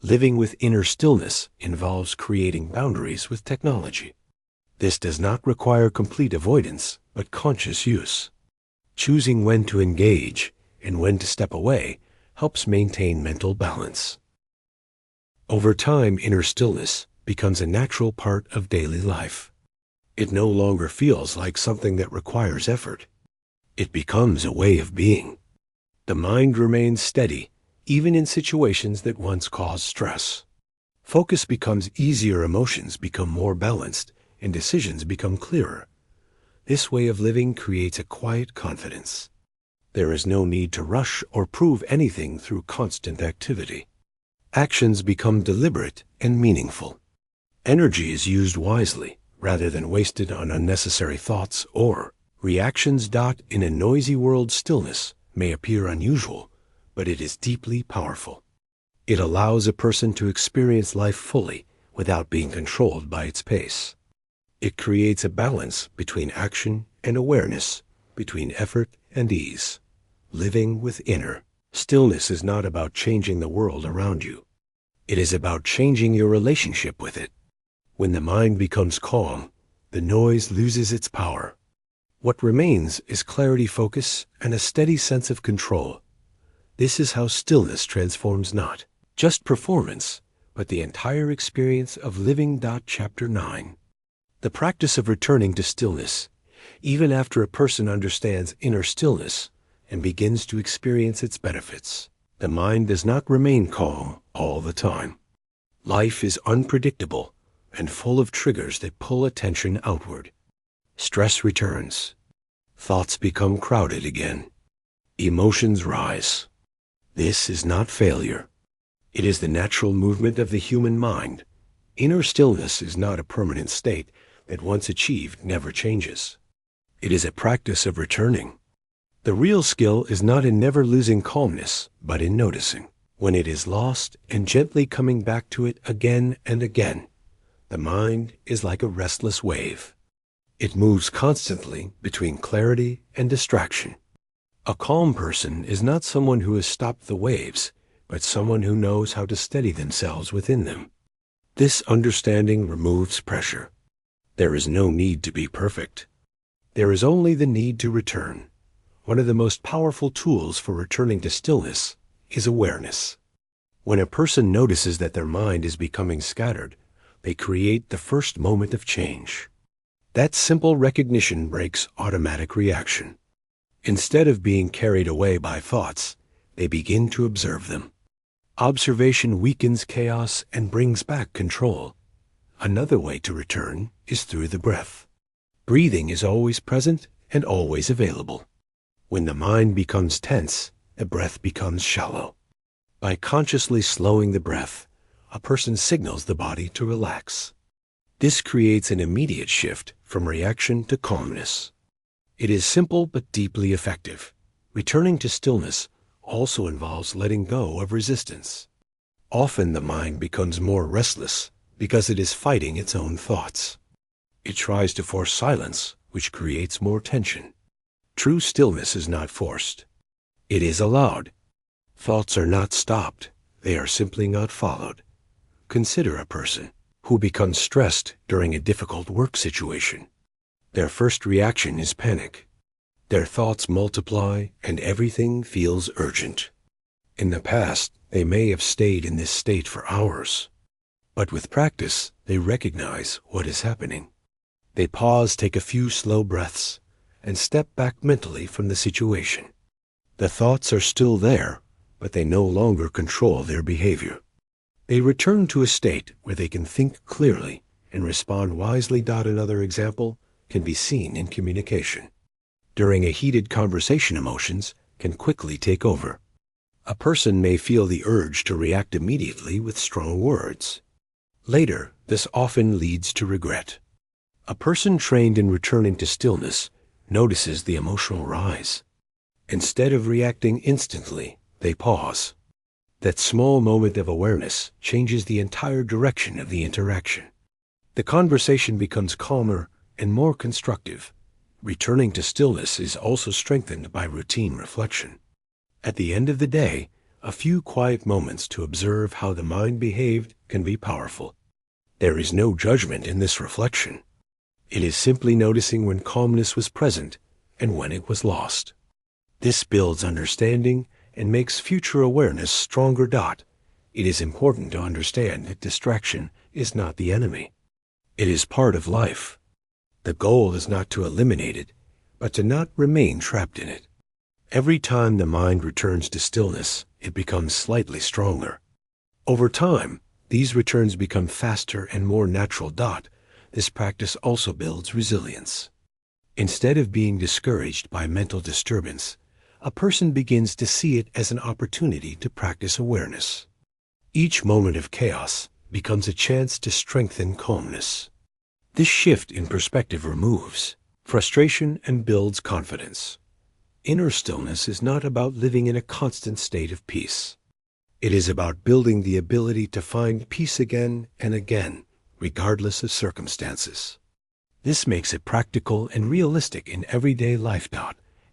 Living with inner stillness involves creating boundaries with technology. This does not require complete avoidance, but conscious use. Choosing when to engage and when to step away helps maintain mental balance. Over time, inner stillness becomes a natural part of daily life. It no longer feels like something that requires effort. It becomes a way of being. The mind remains steady, even in situations that once caused stress. Focus becomes easier, emotions become more balanced, and decisions become clearer. This way of living creates a quiet confidence. There is no need to rush or prove anything through constant activity. Actions become deliberate and meaningful. Energy is used wisely, rather than wasted on unnecessary thoughts or reactions. In a noisy world, stillness may appear unusual, but it is deeply powerful. It allows a person to experience life fully without being controlled by its pace. It creates a balance between action and awareness, between effort and ease. Living with inner stillness is not about changing the world around you. It is about changing your relationship with it. When the mind becomes calm, the noise loses its power. What remains is clarity, focus, and a steady sense of control. This is how stillness transforms not just performance, but the entire experience of living. Chapter 9. The practice of returning to stillness. Even after a person understands inner stillness and begins to experience its benefits, the mind does not remain calm all the time. Life is unpredictable and full of triggers that pull attention outward. Stress returns. Thoughts become crowded again. Emotions rise. This is not failure. It is the natural movement of the human mind. Inner stillness is not a permanent state that once achieved never changes. It is a practice of returning. The real skill is not in never losing calmness, but in noticing when it is lost and gently coming back to it again and again. The mind is like a restless wave. It moves constantly between clarity and distraction. A calm person is not someone who has stopped the waves, but someone who knows how to steady themselves within them. This understanding removes pressure. There is no need to be perfect. There is only the need to return. One of the most powerful tools for returning to stillness is awareness. When a person notices that their mind is becoming scattered, they create the first moment of change. That simple recognition breaks automatic reaction. Instead of being carried away by thoughts, they begin to observe them. Observation weakens chaos and brings back control. Another way to return is through the breath. Breathing is always present and always available. When the mind becomes tense, the breath becomes shallow. By consciously slowing the breath, a person signals the body to relax. This creates an immediate shift from reaction to calmness. It is simple but deeply effective. Returning to stillness also involves letting go of resistance. Often the mind becomes more restless because it is fighting its own thoughts. It tries to force silence, which creates more tension. True stillness is not forced. It is allowed. Thoughts are not stopped. They are simply not followed. Consider a person who becomes stressed during a difficult work situation. Their first reaction is panic. Their thoughts multiply and everything feels urgent. In the past, they may have stayed in this state for hours. But with practice, they recognize what is happening. They pause, take a few slow breaths, and step back mentally from the situation. The thoughts are still there, but they no longer control their behavior. They return to a state where they can think clearly and respond wisely. Another example can be seen in communication. During a heated conversation, emotions can quickly take over. A person may feel the urge to react immediately with strong words. Later, this often leads to regret. A person trained in returning to stillness notices the emotional rise. Instead of reacting instantly, they pause. That small moment of awareness changes the entire direction of the interaction. The conversation becomes calmer and more constructive. Returning to stillness is also strengthened by routine reflection. At the end of the day, a few quiet moments to observe how the mind behaved can be powerful. There is no judgment in this reflection. It is simply noticing when calmness was present and when it was lost. This builds understanding and makes future awareness stronger. It is important to understand that distraction is not the enemy. It is part of life. The goal is not to eliminate it, but to not remain trapped in it. Every time the mind returns to stillness, it becomes slightly stronger. Over time, these returns become faster and more natural. This practice also builds resilience. Instead of being discouraged by mental disturbance, a person begins to see it as an opportunity to practice awareness. Each moment of chaos becomes a chance to strengthen calmness. This shift in perspective removes frustration and builds confidence. Inner stillness is not about living in a constant state of peace. It is about building the ability to find peace again and again, regardless of circumstances. This makes it practical and realistic in everyday life.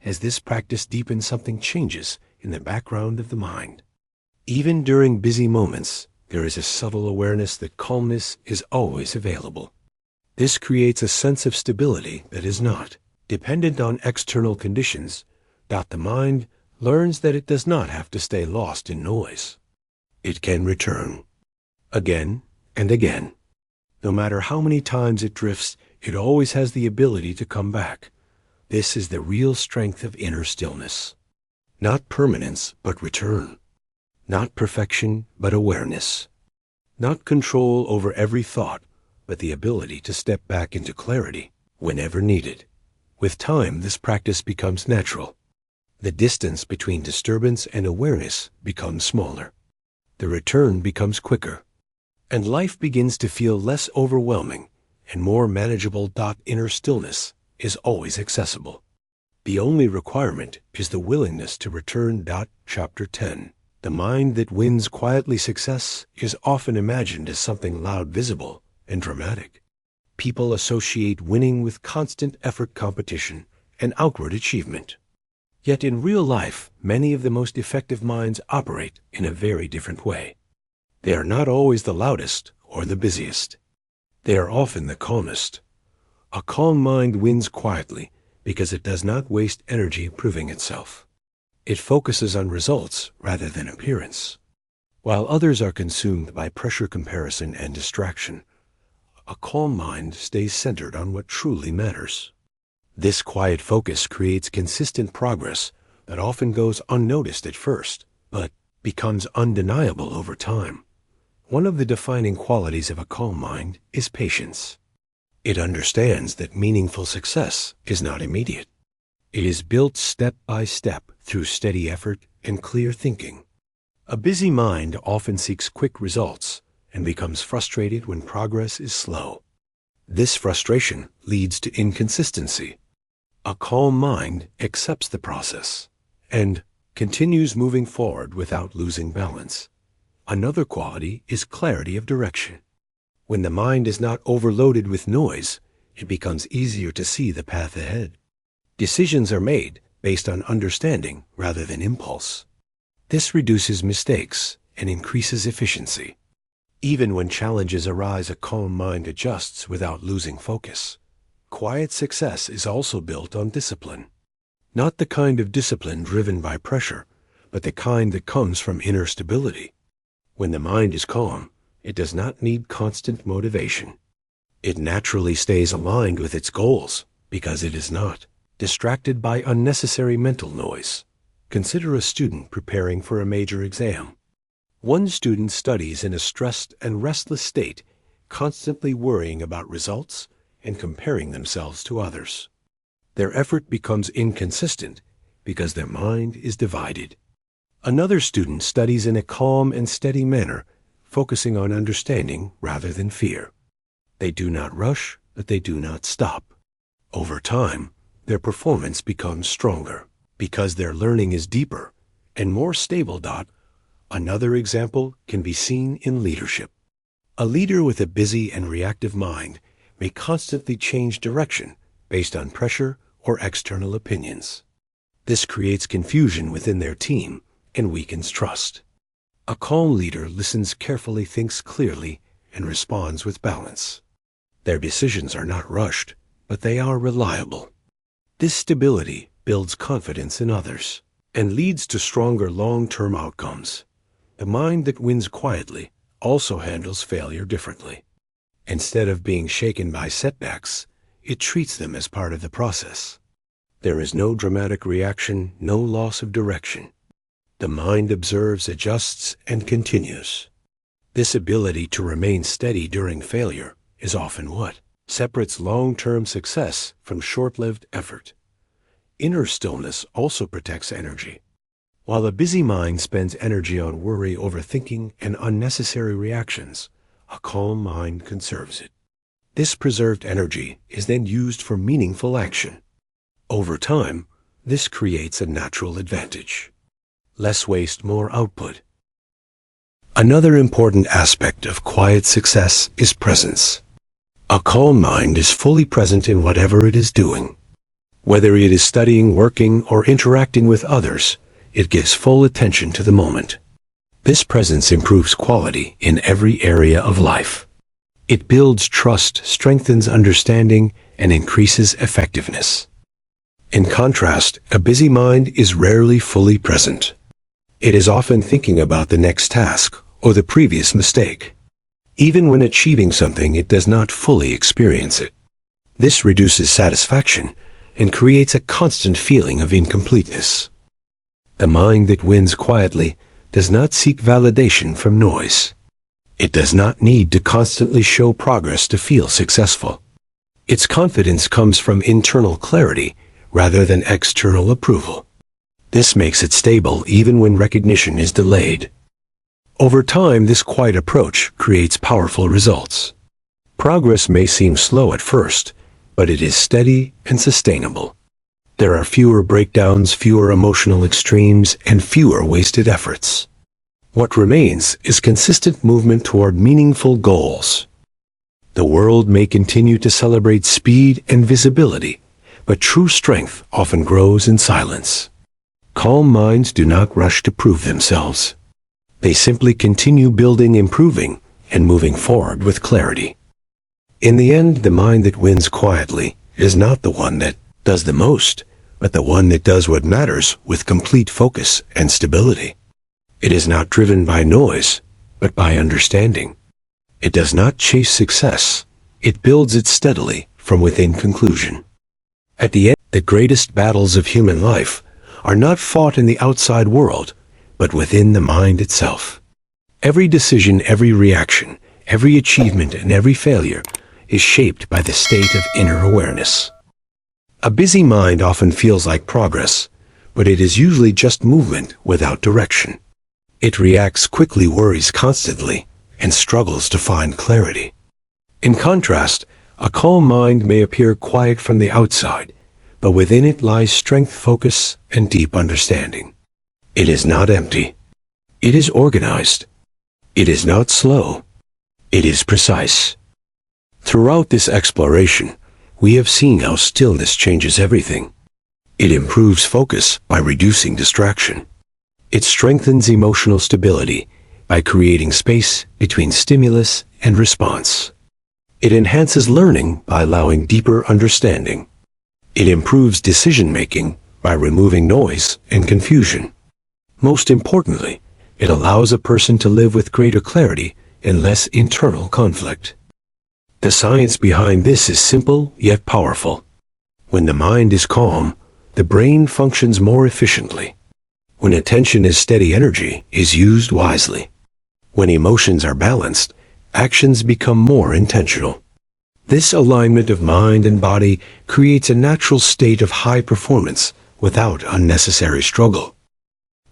As this practice deepens, something changes in the background of the mind. Even during busy moments, there is a subtle awareness that calmness is always available. This creates a sense of stability that is not dependent on external conditions. The mind learns that it does not have to stay lost in noise. It can return again and again. No matter how many times it drifts, it always has the ability to come back. This is the real strength of inner stillness. Not permanence, but return. Not perfection, but awareness. Not control over every thought, but the ability to step back into clarity whenever needed. With time, this practice becomes natural. The distance between disturbance and awareness becomes smaller. The return becomes quicker. And life begins to feel less overwhelming and more manageable. Inner stillness is always accessible. The only requirement is the willingness to return. Chapter 10. The mind that wins quietly. Success is often imagined as something loud, visible, and dramatic. People associate winning with constant effort, competition, and outward achievement. Yet in real life, many of the most effective minds operate in a very different way. They are not always the loudest or the busiest. They are often the calmest. A calm mind wins quietly because it does not waste energy proving itself. It focuses on results rather than appearance. While others are consumed by pressure, comparison, and distraction, a calm mind stays centered on what truly matters. This quiet focus creates consistent progress that often goes unnoticed at first, but becomes undeniable over time. One of the defining qualities of a calm mind is patience. It understands that meaningful success is not immediate. It is built step by step through steady effort and clear thinking. A busy mind often seeks quick results and becomes frustrated when progress is slow. This frustration leads to inconsistency. A calm mind accepts the process and continues moving forward without losing balance. Another quality is clarity of direction. When the mind is not overloaded with noise, it becomes easier to see the path ahead. Decisions are made based on understanding rather than impulse. This reduces mistakes and increases efficiency. Even when challenges arise, a calm mind adjusts without losing focus. Quiet success is also built on discipline. Not the kind of discipline driven by pressure, but the kind that comes from inner stability. When the mind is calm, it does not need constant motivation. It naturally stays aligned with its goals because it is not distracted by unnecessary mental noise. Consider a student preparing for a major exam. One student studies in a stressed and restless state, constantly worrying about results and comparing themselves to others. Their effort becomes inconsistent because their mind is divided. Another student studies in a calm and steady manner, focusing on understanding rather than fear. They do not rush, but they do not stop. Over time, their performance becomes stronger because their learning is deeper and more stable. Another example can be seen in leadership. A leader with a busy and reactive mind may constantly change direction based on pressure or external opinions. This creates confusion within their team and weakens trust. A calm leader listens carefully, thinks clearly, and responds with balance. Their decisions are not rushed, but they are reliable. This stability builds confidence in others and leads to stronger long-term outcomes. The mind that wins quietly also handles failure differently. Instead of being shaken by setbacks, it treats them as part of the process. There is no dramatic reaction, no loss of direction. The mind observes, adjusts, and continues. This ability to remain steady during failure is often what separates long-term success from short-lived effort. Inner stillness also protects energy. While a busy mind spends energy on worry, overthinking, and unnecessary reactions, a calm mind conserves it. This preserved energy is then used for meaningful action. Over time, this creates a natural advantage. Less waste, more output. Another important aspect of quiet success is presence. A calm mind is fully present in whatever it is doing. Whether it is studying, working, or interacting with others, it gives full attention to the moment. This presence improves quality in every area of life. It builds trust, strengthens understanding, and increases effectiveness. In contrast, a busy mind is rarely fully present. It is often thinking about the next task or the previous mistake. Even when achieving something, it does not fully experience it. This reduces satisfaction and creates a constant feeling of incompleteness. The mind that wins quietly does not seek validation from noise. It does not need to constantly show progress to feel successful. Its confidence comes from internal clarity rather than external approval. This makes it stable even when recognition is delayed. Over time, this quiet approach creates powerful results. Progress may seem slow at first, but it is steady and sustainable. There are fewer breakdowns, fewer emotional extremes, and fewer wasted efforts. What remains is consistent movement toward meaningful goals. The world may continue to celebrate speed and visibility, but true strength often grows in silence. Calm minds do not rush to prove themselves. They simply continue building, improving, and moving forward with clarity. In the end, the mind that wins quietly is not the one that does the most, but the one that does what matters with complete focus and stability. It is not driven by noise, but by understanding. It does not chase success. It builds it steadily from within. Conclusion. At the end, the greatest battles of human life are not fought in the outside world, but within the mind itself. Every decision, every reaction, every achievement, and every failure is shaped by the state of inner awareness. A busy mind often feels like progress, but it is usually just movement without direction. It reacts quickly, worries constantly, and struggles to find clarity. In contrast, a calm mind may appear quiet from the outside, but within it lies strength, focus, and deep understanding. It is not empty. It is organized. It is not slow. It is precise. Throughout this exploration, we have seen how stillness changes everything. It improves focus by reducing distraction. It strengthens emotional stability by creating space between stimulus and response. It enhances learning by allowing deeper understanding. It improves decision-making by removing noise and confusion. Most importantly, it allows a person to live with greater clarity and less internal conflict. The science behind this is simple yet powerful. When the mind is calm, the brain functions more efficiently. When attention is steady, energy is used wisely. When emotions are balanced, actions become more intentional. This alignment of mind and body creates a natural state of high performance without unnecessary struggle.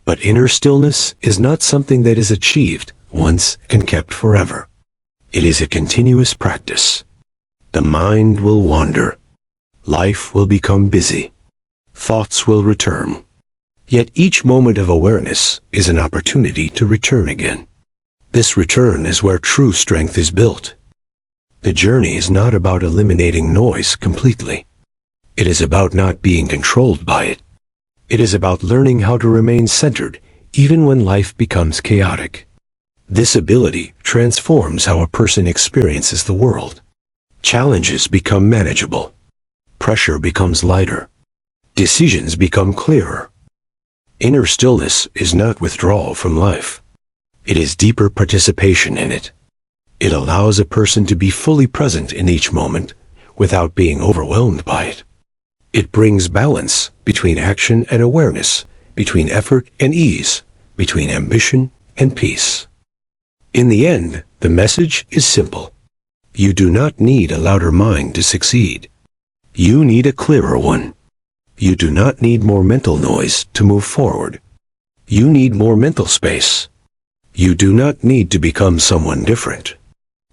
But inner stillness is not something that is achieved once and kept forever. It is a continuous practice. The mind will wander. Life will become busy. Thoughts will return. Yet each moment of awareness is an opportunity to return again. This return is where true strength is built. The journey is not about eliminating noise completely. It is about not being controlled by it. It is about learning how to remain centered even when life becomes chaotic. This ability transforms how a person experiences the world. Challenges become manageable. Pressure becomes lighter. Decisions become clearer. Inner stillness is not withdrawal from life. It is deeper participation in it. It allows a person to be fully present in each moment without being overwhelmed by it. It brings balance between action and awareness, between effort and ease, between ambition and peace. In the end, the message is simple. You do not need a louder mind to succeed. You need a clearer one. You do not need more mental noise to move forward. You need more mental space. You do not need to become someone different.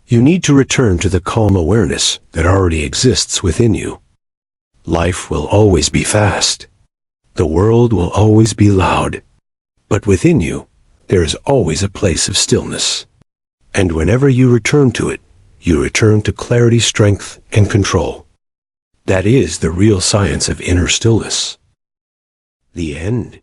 You need to return to the calm awareness that already exists within you. Life will always be fast. The world will always be loud. But within you, there is always a place of stillness. And whenever you return to it, you return to clarity, strength, and control. That is the real science of inner stillness. The end.